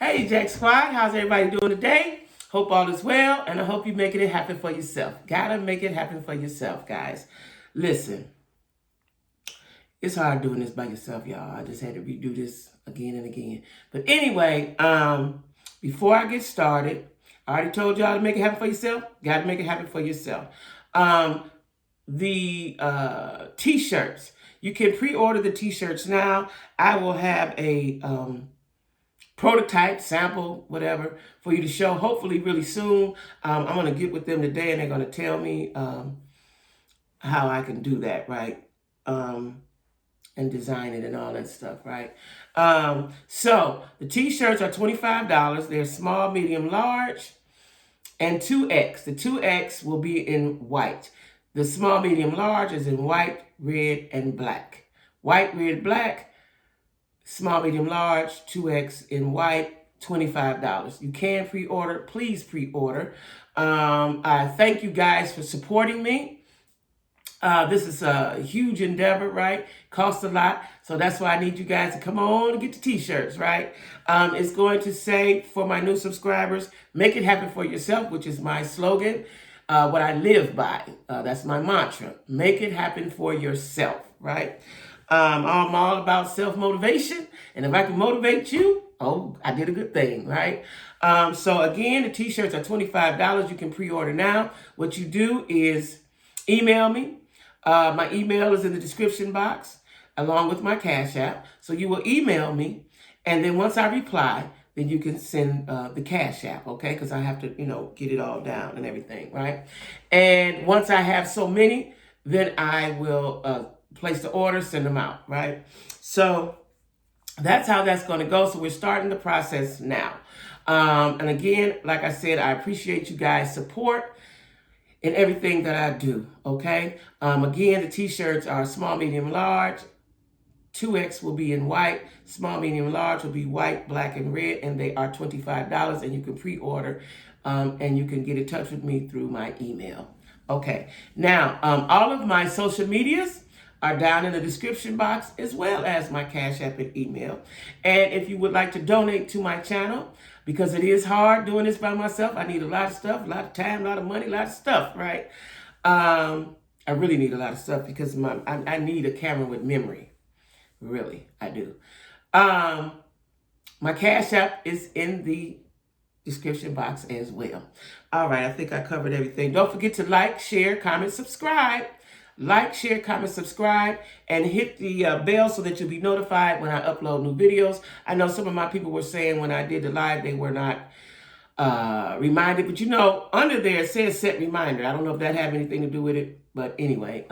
Hey, Jack Squad, how's everybody doing today? Hope all is well, and I hope you're making it happen for yourself. Gotta make it happen for yourself, guys. Listen, it's hard doing this by yourself, y'all. I just had to redo this again and again. But anyway, before I get started, I already told y'all to make it happen for yourself. Gotta make it happen for yourself. The T-shirts. You can pre-order the T-shirts now. I will have a prototype, sample, whatever, for you to show, hopefully really soon. I'm going to get with them today, and they're going to tell me how I can do that, right? And design it and all that stuff, right? So the T-shirts are $25. They're small, medium, large, and 2X. The 2X will be in white. The small, medium, large is in white, red, and black. White, red, black. Small, medium, large, 2X in white, $25. You can pre-order. Please pre-order. I thank you guys for supporting me. This is a huge endeavor, right? Costs a lot. So that's why I need you guys to come on and get the T-shirts, right? It's going to say, for my new subscribers, make it happen for yourself, which is my slogan, what I live by. That's my mantra. Make it happen for yourself, right? I'm all about self-motivation, and if I can motivate you, oh, I did a good thing, right? So again, the T-shirts are $25. You can pre-order now. What you do is email me. My email is in the description box, along with my Cash App. So you will email me, and then once I reply, then you can send the Cash App, okay? Because I have to, get it all down and everything, right? And once I have so many, then I will place the order, send them out, right? So that's how that's going to go. So we're starting the process now. And again, like I said, I appreciate you guys' support in everything that I do, okay? Again, the T-shirts are small, medium, large. 2X will be in white. Small, medium, large will be white, black, and red, and they are $25, and you can pre-order, and you can get in touch with me through my email. Okay, now, all of my social medias are down in the description box, as well as my Cash App and email. And if you would like to donate to my channel, because it is hard doing this by myself, I need a lot of stuff, a lot of time, a lot of money, a lot of stuff, right? I really need a lot of stuff because I need a camera with memory. Really, I do. My Cash App is in the description box as well. All right, I think I covered everything. Don't forget to like, share, comment, subscribe. Like, share, comment, subscribe, and hit the bell so that you'll be notified when I upload new videos. I know some of my people were saying when I did the live, they were not reminded. But under there it says set reminder. I don't know if that have anything to do with it. But anyway,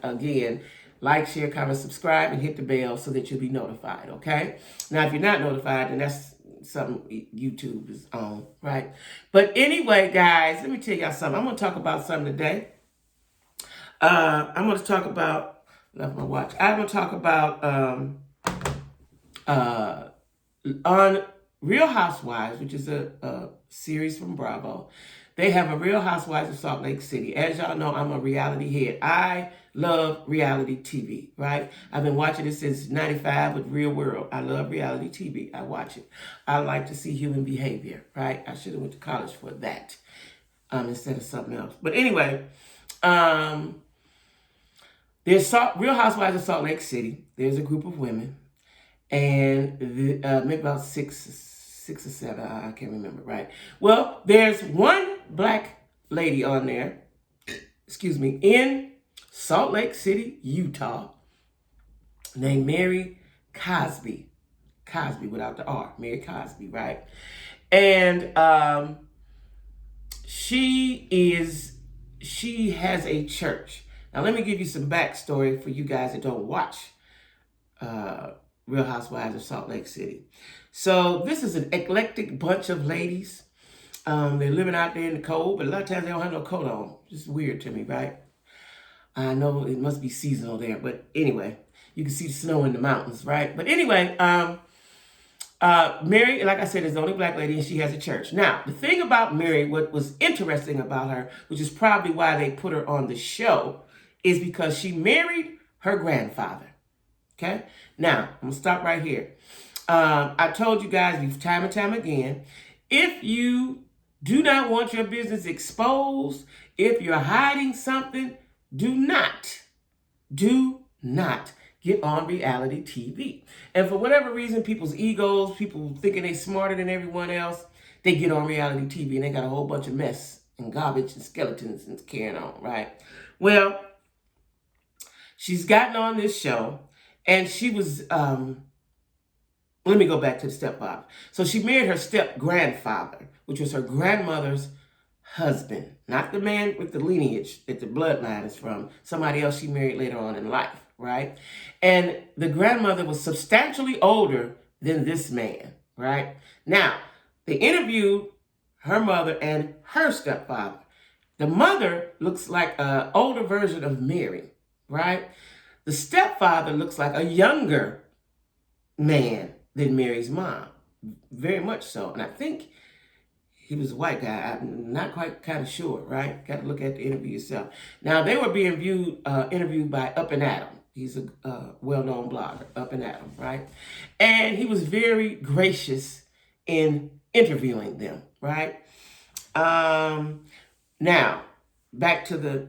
again, like, share, comment, subscribe, and hit the bell so that you'll be notified, okay? Now, if you're not notified, then that's something YouTube is on, right? But anyway, guys, let me tell y'all something. I'm going to talk about something today. I'm going to talk about, left my watch. I'm going to talk about on Real Housewives, which is a series from Bravo. They have a Real Housewives of Salt Lake City. As y'all know, I'm a reality head. I love reality TV, right? I've been watching it since 95 with Real World. I love reality TV. I watch it. I like to see human behavior, right? I should have went to college for that instead of something else. But anyway, there's Real Housewives of Salt Lake City. There's a group of women, and maybe about six or seven. I can't remember, right? Well, there's one black lady on there, in Salt Lake City, Utah, named Mary Cosby. Cosby without the R. Mary Cosby, right? And she has a church. Now, let me give you some backstory for you guys that don't watch Real Housewives of Salt Lake City. So this is an eclectic bunch of ladies. They're living out there in the cold, but a lot of times they don't have no coat on. It's weird to me, right? I know it must be seasonal there, but anyway, you can see the snow in the mountains, right? But anyway, Mary, like I said, is the only black lady, and she has a church. Now, the thing about Mary, what was interesting about her, which is probably why they put her on the show, is because she married her grandfather. Okay? Now, I'm going to stop right here. I told you guys time and time again, if you do not want your business exposed, if you're hiding something, do not get on reality TV. And for whatever reason, people's egos, people thinking they smarter than everyone else, they get on reality TV and they got a whole bunch of mess and garbage and skeletons and carrying on, right? Well, she's gotten on this show and she was, let me go back to the stepfather. So she married her step-grandfather, which was her grandmother's husband, not the man with the lineage that the bloodline is from, somebody else she married later on in life, right? And the grandmother was substantially older than this man, right? Now, they interviewed her mother and her stepfather. The mother looks like an older version of Mary, right? The stepfather looks like a younger man than Mary's mom, very much so. And I think he was a white guy. I'm not quite kind of sure, right? Got to look at the interview yourself. Now, they were being interviewed by Up and Adam. He's a well-known blogger, Up and Adam, right? And he was very gracious in interviewing them, right? Now, back to the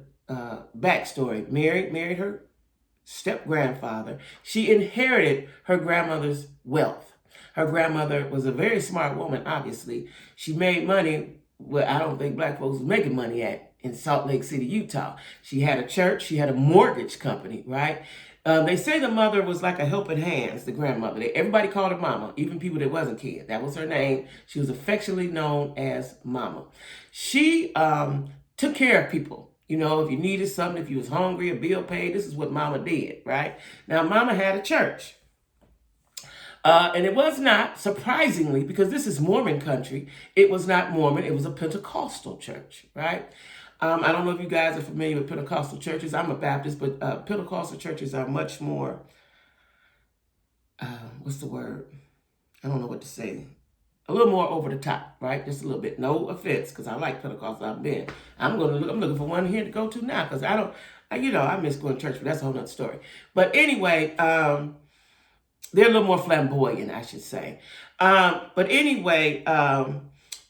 backstory. Mary married her step-grandfather. She inherited her grandmother's wealth. Her grandmother was a very smart woman, obviously. She made money where I don't think black folks was making money at in Salt Lake City, Utah. She had a church. She had a mortgage company, right? They say the mother was like a helping hands, the grandmother. Everybody called her Mama, even people that wasn't kids. That was her name. She was affectionately known as Mama. She took care of people. You know, if you needed something, if you was hungry, a bill paid, this is what Mama did, right? Now, Mama had a church. And it was not, surprisingly, because this is Mormon country, it was not Mormon, it was a Pentecostal church, right? I don't know if you guys are familiar with Pentecostal churches. I'm a Baptist, but Pentecostal churches are much more, what's the word? I don't know what to say. A little more over the top, right? Just a little bit. No offense, because I like Pentecostal. I'm looking for one here to go to now, because I miss going to church, but that's a whole nother story. But anyway, they're a little more flamboyant, I should say. But anyway,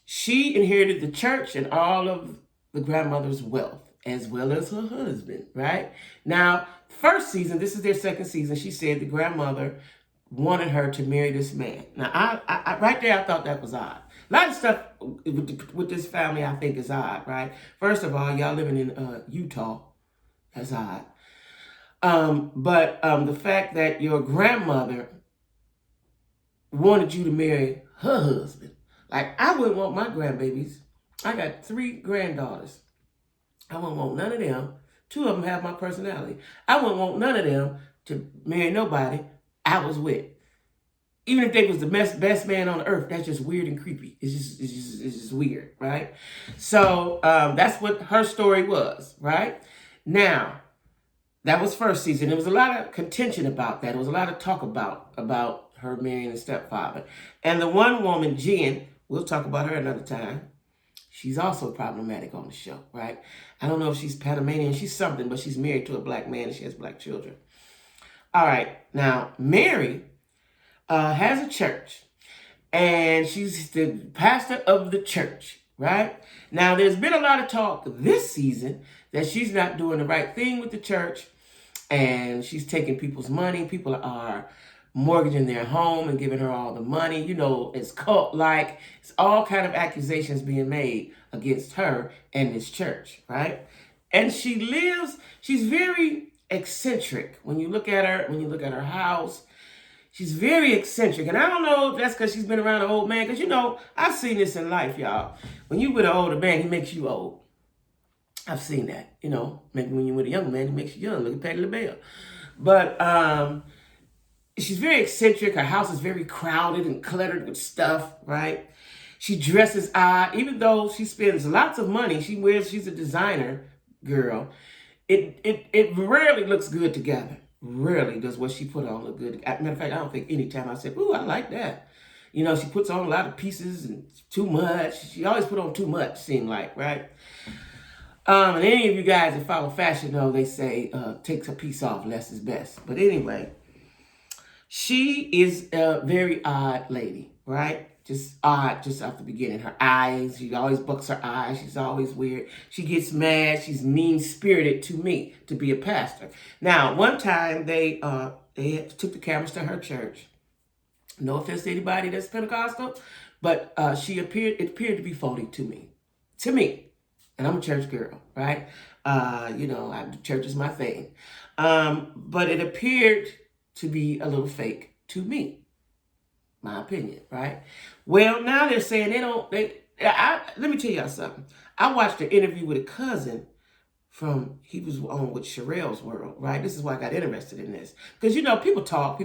she inherited the church and all of the grandmother's wealth, as well as her husband, right? Now, first season, this is their second season, she said the grandmother wanted her to marry this man. Now, I right there, I thought that was odd. A lot of stuff with this family I think is odd, right? First of all, y'all living in Utah, that's odd. But the fact that your grandmother wanted you to marry her husband. Like, I wouldn't want my grandbabies. I got 3 granddaughters. I wouldn't want none of them. 2 of them have my personality. I wouldn't want none of them to marry nobody I was with. Even if they was the best man on earth, that's just weird and creepy. It's just weird, right? So that's what her story was, right? Now, that was first season. There was a lot of contention about that. There was a lot of talk about her marrying a stepfather. And the one woman, Jen, we'll talk about her another time. She's also problematic on the show, right? I don't know if she's Panamanian. She's something, but she's married to a black man and she has black children. All right. Now, Mary has a church. And she's the pastor of the church, right? Now, there's been a lot of talk this season that she's not doing the right thing with the church. And she's taking people's money. People are mortgaging their home and giving her all the money. You know, it's cult-like. It's all kind of accusations being made against her and this church, right? And she's very eccentric. When you look at her house, she's very eccentric. And I don't know if that's because she's been around an old man. Because, I've seen this in life, y'all. When you with an older man, he makes you old. I've seen that, maybe when you're with a young man, he makes you young. Look at Patti LaBelle. But she's very eccentric. Her house is very crowded and cluttered with stuff, right? She dresses odd. Even though she spends lots of money, she's a designer girl. It rarely looks good together. Rarely does what she put on look good. As a matter of fact, I don't think any time I said, ooh, I like that. She puts on a lot of pieces and too much. She always put on too much, seemed like, right? And any of you guys that follow fashion know they say, takes a piece off, less is best. But anyway, She is a very odd lady, right? Just odd, just off the beginning. Her eyes, she always bucks her eyes. She's always weird. She gets mad. She's mean-spirited to me, to be a pastor. Now, one time they took the cameras to her church. No offense to anybody that's Pentecostal, but it appeared to be phony to me. To me. And I'm a church girl, right? Church is my thing. But it appeared to be a little fake to me. My opinion, right? Well, now they're saying let me tell y'all something. I watched an interview with a cousin he was on with Sherelle's World, right? This is why I got interested in this. Because, people talk.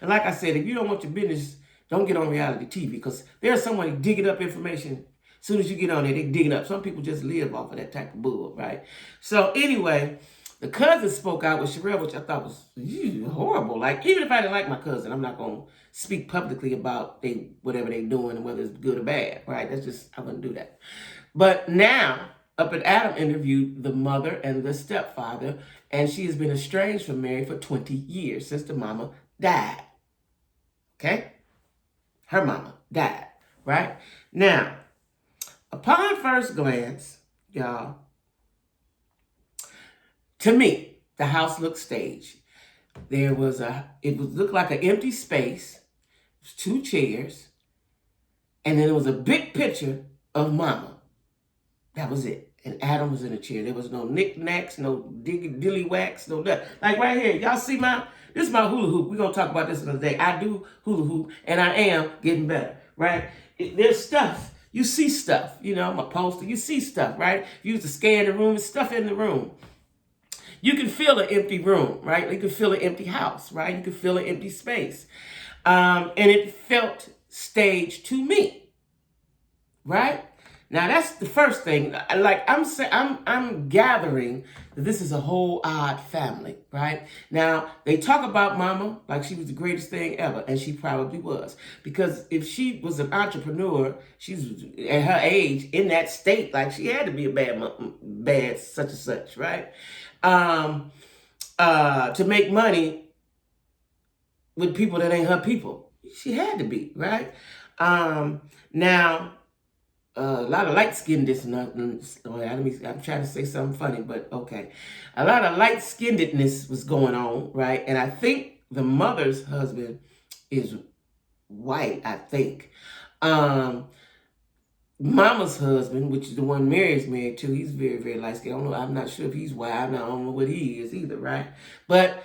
And like I said, if you don't want your business, don't get on reality TV, because there's someone digging up information. As soon as you get on there, they dig it up. Some people just live off of that type of bull, right? So anyway, the cousin spoke out with Sherelle, which I thought was horrible. Like, even if I didn't like my cousin, I'm not going to speak publicly about whatever they're doing and whether it's good or bad, right? I wouldn't do that. But now, Up and Adam interviewed the mother and the stepfather, and she has been estranged from Mary for 20 years since the mama died. Okay? Her mama died, right? Now, upon first glance, y'all, to me, the house looked staged. It looked like an empty space, 2 chairs, and then there was a big picture of mama. That was it. And Adam was in a chair. There was no knickknacks, no dilly wax, no nothing. Like right here, y'all see this is my hula hoop. We're going to talk about this another day. I do hula hoop, and I am getting better, right? There's stuff. You see stuff. I'm a poster. You see stuff, right? You used to scan the room. There's stuff in the room. You can feel an empty room, right? You can feel an empty house, right? You can feel an empty space. And it felt staged to me, right? Now that's the first thing. Like I'm gathering that this is a whole odd family, right? Now they talk about mama like she was the greatest thing ever, and she probably was. Because if she was an entrepreneur, she's at her age in that state, like she had to be a bad such and such, right? To make money with people that ain't her people, she had to be, right? Now. A lot of light-skinnedness, I'm trying to say something funny, but okay. A lot of light-skinnedness was going on, right? And I think the mother's husband is white, I think. Mama's husband, which is the one Mary's married to, he's very, very light-skinned. I'm not sure if he's white. I don't know what he is either, right? But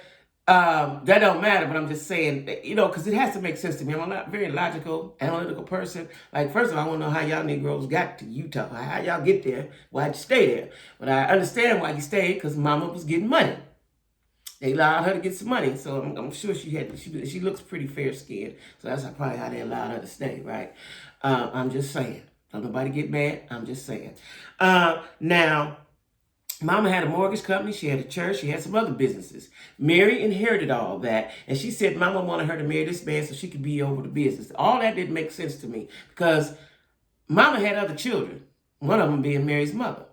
that don't matter, but I'm just saying, because it has to make sense to me. I'm a very logical, analytical person. Like, first of all, I want to know how y'all Negroes got to Utah. How y'all get there? Why'd you stay there? But I understand why you stayed, because Mama was getting money. They allowed her to get some money, so I'm sure she looks pretty fair-skinned, so that's probably how they allowed her to stay, right? I'm just saying. Don't nobody get mad. I'm just saying. Now, Mama had a mortgage company, she had a church, she had some other businesses. Mary inherited all that, and she said Mama wanted her to marry this man so she could be over the business. All that didn't make sense to me, because Mama had other children, one of them being Mary's mother.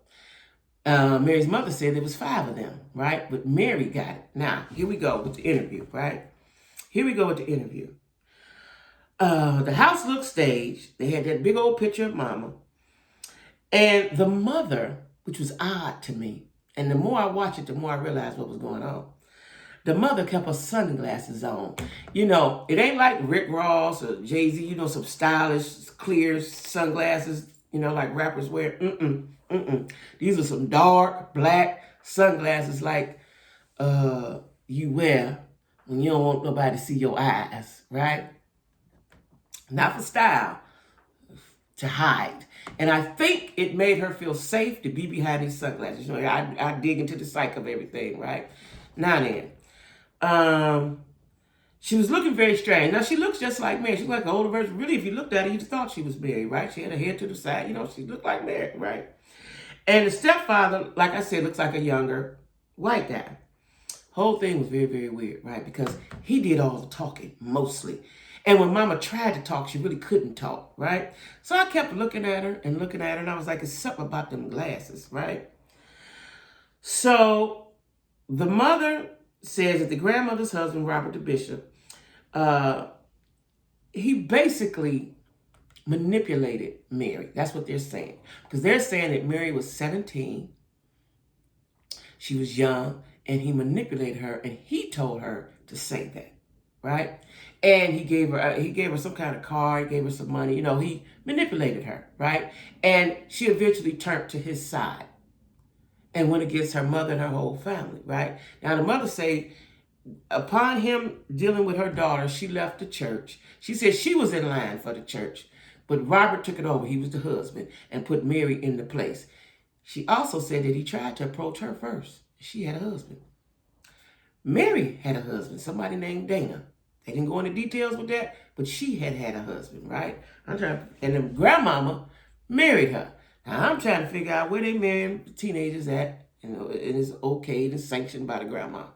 Mary's mother said there was 5 of them, right? But Mary got it. Now, here we go with the interview, right? Here we go with the interview. The house looked staged. They had that big old picture of Mama. And the mother, which was odd to me, and the more I watched it, the more I realized what was going on. The mother kept her sunglasses on. It ain't like Rick Ross or Jay-Z, some stylish, clear sunglasses, like rappers wear. These are some dark, black sunglasses like you wear when you don't want nobody to see your eyes, right? Not for style, to hide. And I think it made her feel safe to be behind these sunglasses. I dig into the psyche of everything, right? Now then, she was looking very strange. Now, she looks just like Mary. She's like an older version. Really, if you looked at her, you'd have thought she was Mary, right? She had her hair to the side. She looked like Mary, right? And the stepfather, like I said, looks like a younger white guy. Whole thing was very, very weird, right? Because he did all the talking, mostly. And when Mama tried to talk, she really couldn't talk, right? So I kept looking at her, and I was like, it's something about them glasses, right? So the mother says that the grandmother's husband, Robert the Bishop, he basically manipulated Mary. That's what they're saying. Because they're saying that Mary was 17. She was young, and he manipulated her, and he told her to say that, right? And he gave her some kind of car, he gave her some money. He manipulated her, right? And she eventually turned to his side and went against her mother and her whole family, right? Now, the mother say, upon him dealing with her daughter, she left the church. She said she was in line for the church, but Robert took it over. He was the husband and put Mary in the place. She also said that he tried to approach her first. She had a husband. Mary had a husband, somebody named Dana. They didn't go into details with that, but she had a husband, right? And the grandmama married her. Now, I'm trying to figure out where they married teenagers at, and it's okay and sanctioned by the grandma.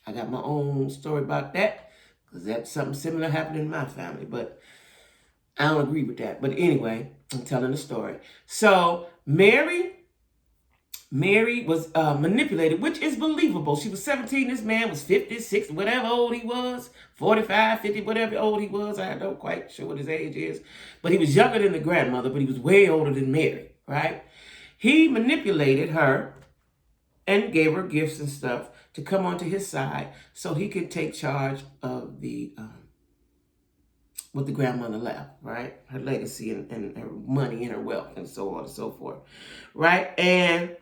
I got my own story about that, because that's something similar happened in my family, but I don't agree with that. But anyway, I'm telling the story. So Mary was manipulated, which is believable. She was 17. This man was 50, 60, whatever old he was, 45, 50, whatever old he was. I don't quite sure what his age is. But he was younger than the grandmother, but he was way older than Mary, right? He manipulated her and gave her gifts and stuff to come onto his side so he could take charge of the what the grandmother left, right? Her legacy and her money and her wealth and so on and so forth, right? And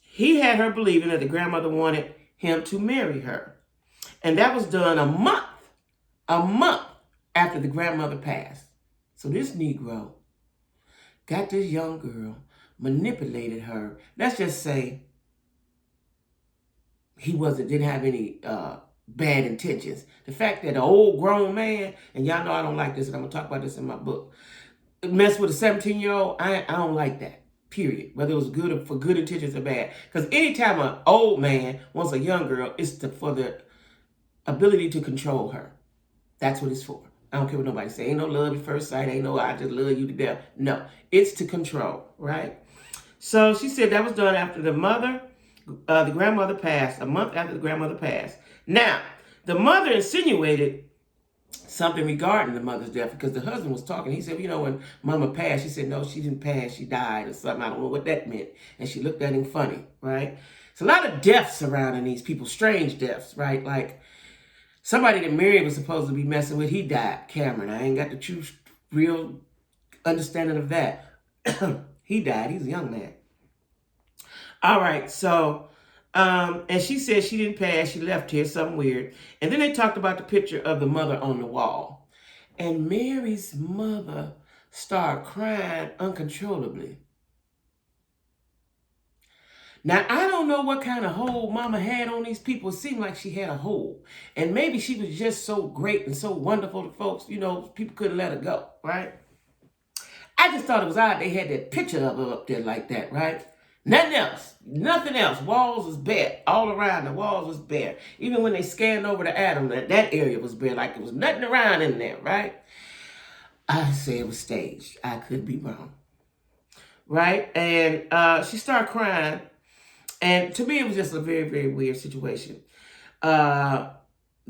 he had her believing that the grandmother wanted him to marry her. And that was done a month after the grandmother passed. So this Negro got this young girl, manipulated her. Let's just say he didn't have any bad intentions. The fact that an old grown man, and y'all know I don't like this, and I'm gonna talk about this in my book, mess with a 17-year-old, I don't like that. Period. Whether it was good or for good intentions or bad. Because anytime an old man wants a young girl, it's for the ability to control her. That's what it's for. I don't care what nobody say. Ain't no love at first sight. Ain't no I just love you to death. No, it's to control, right? So she said that was done after the grandmother passed, a month after the grandmother passed. Now, the mother insinuated something regarding the mother's death because the husband was talking. He said, when mama passed, she said, no, she didn't pass. She died or something. I don't know what that meant. And she looked at him funny, right? It's a lot of deaths surrounding these people, strange deaths, right? Like somebody that Mary was supposed to be messing with, he died, Cameron. I ain't got the true, real understanding of that. He died. He's a young man. All right, so, and she said she didn't pass. She left here, something weird. And then they talked about the picture of the mother on the wall. And Mary's mother started crying uncontrollably. Now, I don't know what kind of hold mama had on these people. It seemed like she had a hold. And maybe she was just so great and so wonderful to folks, people couldn't let her go, right? I just thought it was odd they had that picture of her up there like that, right? Nothing else. Walls was bare. All around the walls was bare. Even when they scanned over to Adam, that area was bare. Like there was nothing around in there, right? I say it was staged. I could be wrong. Right? And she started crying. And to me, it was just a very, very weird situation. The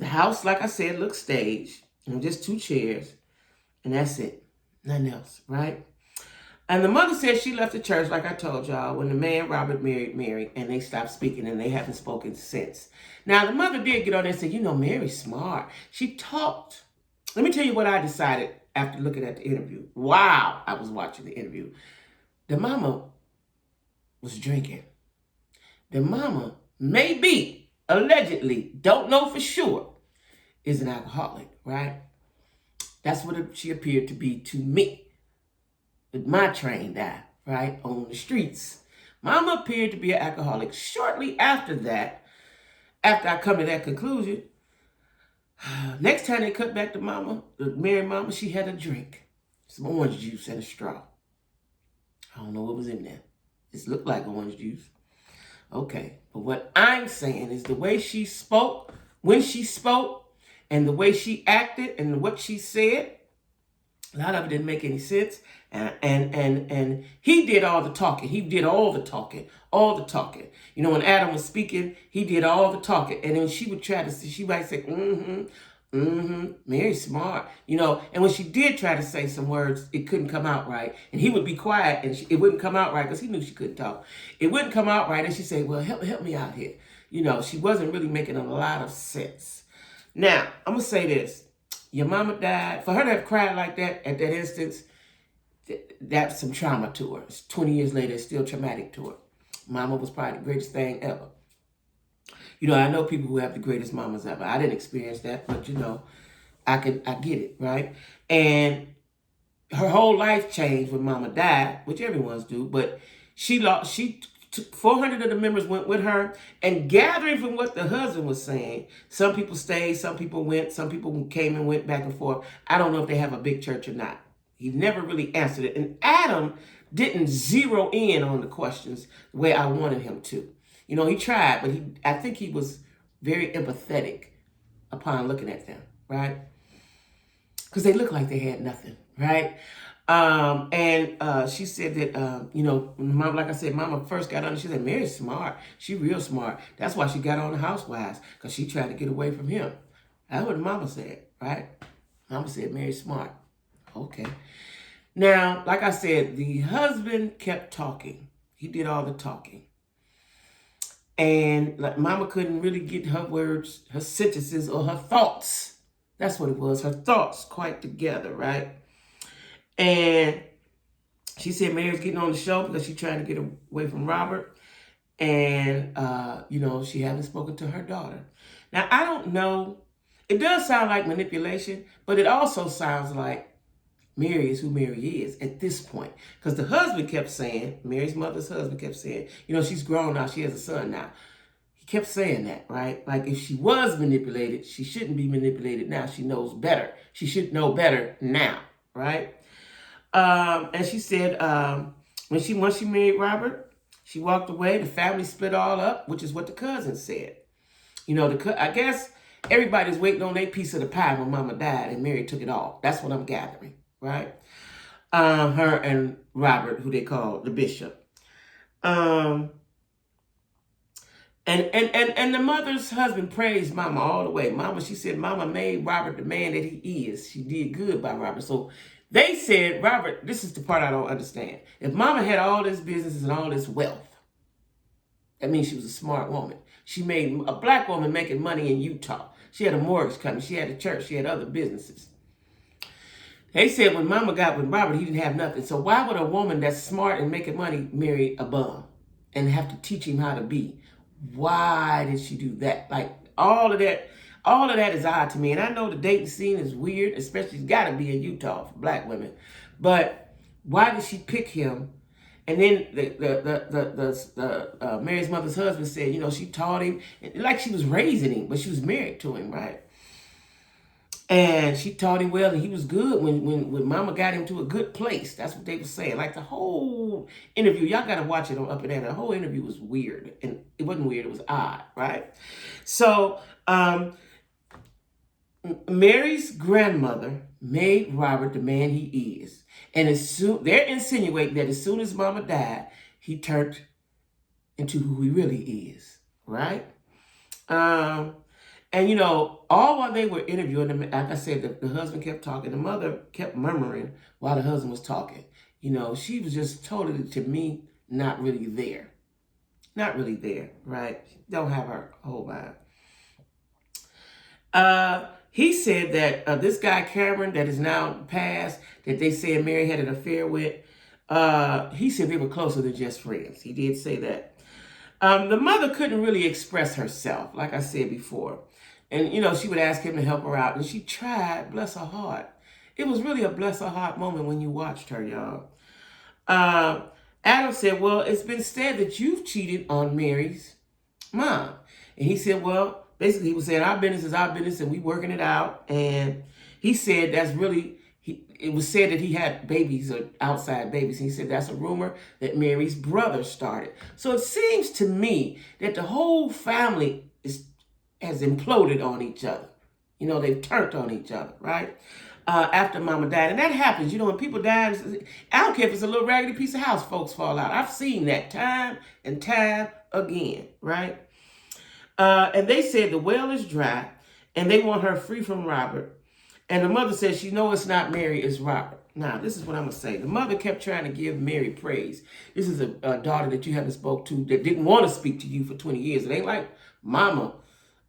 house, like I said, looked staged. Just 2 chairs. And that's it. Nothing else, right? And the mother said she left the church, like I told y'all, when the man Robert married Mary, and they stopped speaking, and they haven't spoken since. Now, the mother did get on there and say, Mary's smart. She talked. Let me tell you what I decided after looking at the interview. Wow, I was watching the interview. The mama was drinking. The mama, maybe, allegedly, don't know for sure, is an alcoholic, right? That's what she appeared to be to me. With my trained eye, right, on the streets. Mama appeared to be an alcoholic. Shortly after that, after I come to that conclusion, next time they cut back to mama, the married mama, she had a drink. Some orange juice and a straw. I don't know what was in there. It looked like orange juice. Okay, but what I'm saying is the way she spoke, when she spoke, and the way she acted, and what she said, a lot of it didn't make any sense. And he did all the talking. He did all the talking. When Adam was speaking, he did all the talking. And then she would she might say, Mary's smart. You know, and when she did try to say some words, it couldn't come out right. And he would be quiet and it wouldn't come out right because he knew she couldn't talk. It wouldn't come out right. And she'd say, well, help me out here. You know, she wasn't really making a lot of sense. Now, I'm going to say this. Your mama died. For her to have cried like that at that instance, that's some trauma to her. 20 years later, it's still traumatic to her. Mama was probably the greatest thing ever. You know, I know people who have the greatest mamas ever. I didn't experience that, but you know, I get it, right? And her whole life changed when mama died, which everyone's do, but she 400 of the members went with her, and gathering from what the husband was saying, some people stayed, some people went, some people came and went back and forth. I don't know if they have a big church or not. He never really answered it. And Adam didn't zero in on the questions the way I wanted him to. You know, he tried, but I think he was very empathetic upon looking at them, right? Because they looked like they had nothing, right? And she said that, you know, Mom, like I said, Mama first got on, she said, Mary's smart. She real smart. That's why she got on the Housewives, because she tried to get away from him. That's what Mama said, right? Mama said, Mary's smart. Okay. Now, like I said, the husband kept talking. He did all the talking. And like Mama couldn't really get her words, her sentences, or her thoughts. That's what it was, her thoughts quite together, right? And she said Mary's getting on the show because she's trying to get away from Robert. And, you know, she hasn't spoken to her daughter. Now, I don't know. It does sound like manipulation, but it also sounds like Mary is who Mary is at this point. Because the husband kept saying, Mary's mother's husband kept saying, you know, she's grown now. She has a son now. He kept saying that, right? Like if she was manipulated, she shouldn't be manipulated now. She knows better. She should know better now, right? And she said once she married Robert, she walked away. The family split all up, which is what the cousin said. You know, I guess everybody's waiting on their piece of the pie when Mama died and Mary took it all. That's what I'm gathering, right? Her and Robert, who they call the bishop. And the mother's husband praised Mama all the way. Mama, she said, Mama made Robert the man that he is. She did good by Robert. So they said, Robert, this is the part I don't understand. If Mama had all this businesses and all this wealth, that means she was a smart woman. She made a black woman making money in Utah. She had a mortgage company. She had a church. She had other businesses. They said when Mama got with Robert, he didn't have nothing. So why would a woman that's smart and making money marry a bum and have to teach him how to be? Why did she do that? Like all of that is odd to me. And I know the dating scene is weird, especially it's got to be in Utah for black women. But why did she pick him? And then the Mary's mother's husband said, you know, she taught him like she was raising him, but she was married to him, right? And she taught him well, and he was good when Mama got him to a good place. That's what they were saying. Like the whole interview, y'all got to watch it on Up and Down. The whole interview was weird. And it wasn't weird, it was odd, right? So Mary's grandmother made Robert the man he is. And they're insinuating that as soon as Mama died, he turned into who he really is, right? And, you know, all while they were interviewing him, like I said, the husband kept talking. The mother kept murmuring while the husband was talking. You know, she was just totally, to me, not really there. Not really there, right? Don't have her whole vibe. He said that this guy, Cameron, that is now passed, that they said Mary had an affair with, he said they were closer than just friends. He did say that. The mother couldn't really express herself, like I said before. And, you know, she would ask him to help her out. And she tried, bless her heart. It was really a bless her heart moment when you watched her, y'all. Adam said, well, it's been said that you've cheated on Mary's mom. And he said, well, basically he was saying our business is our business and we working it out. And he said that's really, it was said that he had babies or outside babies. And he said that's a rumor that Mary's brother started. So it seems to me that the whole family has imploded on each other. You know, they've turned on each other, right? After Mama died. And that happens, you know, when people die, I don't care if it's a little raggedy piece of house, folks fall out. I've seen that time and time again, right? And they said the well is dry and they want her free from Robert. And the mother says, she know it's not Mary, it's Robert. Now, this is what I'm going to say. The mother kept trying to give Mary praise. This is a daughter that you haven't spoke to, that didn't want to speak to you for 20 years. It ain't like mama,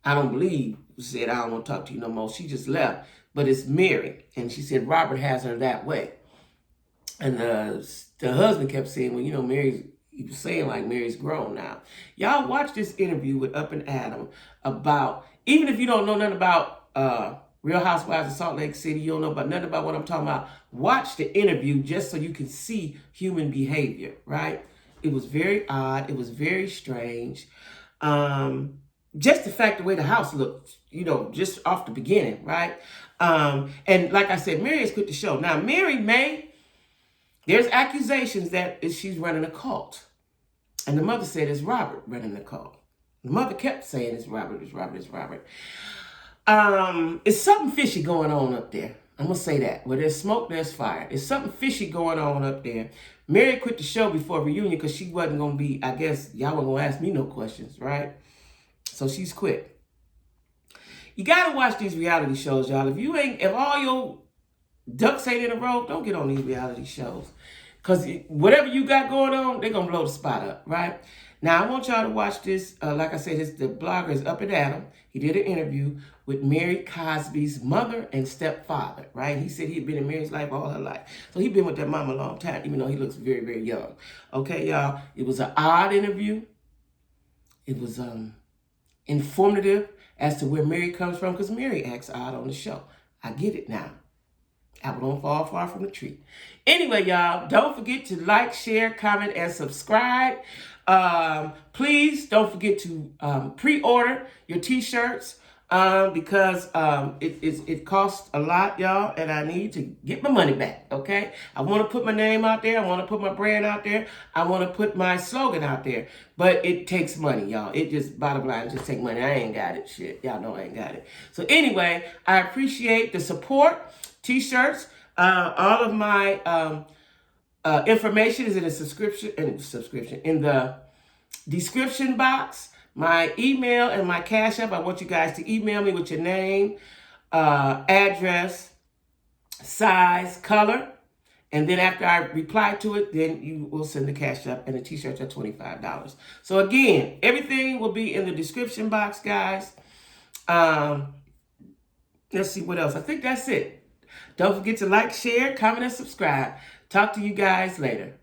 I don't believe, said, I don't want to talk to you no more. She just left. But it's Mary. And she said, Robert has her that way. And the husband kept saying, well, you know, he was saying like Mary's grown now. Y'all watch this interview with Up and Adam about, even if you don't know nothing about Real Housewives of Salt Lake City, you don't know about nothing about what I'm talking about, watch the interview just so you can see human behavior, right? It was very odd. It was very strange. Just the fact, the way the house looked, you know, just off the beginning, right? And like I said, Mary has quit the show. Now, there's accusations that she's running a cult. And the mother said it's Robert running the cult. The mother kept saying it's Robert, it's Robert, it's Robert. It's something fishy going on up there. I'm going to say that. Where there's smoke, there's fire. There's something fishy going on up there. Mary quit the show before reunion because she wasn't going to be, I guess, y'all weren't going to ask me no questions, right? So she's quit. You got to watch these reality shows, y'all. If all your ducks ain't in a row, don't get on these reality shows. Because whatever you got going on, they're going to blow the spot up, right? Now, I want y'all to watch this. Like I said, the blogger is Up and Adam. He did an interview with Mary Cosby's mother and stepfather, right? He said he'd been in Mary's life all her life. So he'd been with that mama a long time, even though he looks very, very young. Okay, y'all? It was an odd interview. It was informative as to where Mary comes from, because Mary acts odd on the show. I get it now. Apple don't fall far from the tree. Anyway, y'all, don't forget to like, share, comment, and subscribe. Please don't forget to pre-order your T-shirts because it costs a lot, y'all, and I need to get my money back, okay? I want to put my name out there. I want to put my brand out there. I want to put my slogan out there. But it takes money, y'all. It just, bottom line, it just takes money. I ain't got it, shit. Y'all know I ain't got it. So anyway, I appreciate the support. T-shirts. All of my information is in the description box. My email and my Cash App. I want you guys to email me with your name, address, size, color, and then after I reply to it, then you will send the Cash App, and the T-shirts are $25. So again, everything will be in the description box, guys. Let's see what else. I think that's it. Don't forget to like, share, comment, and subscribe. Talk to you guys later.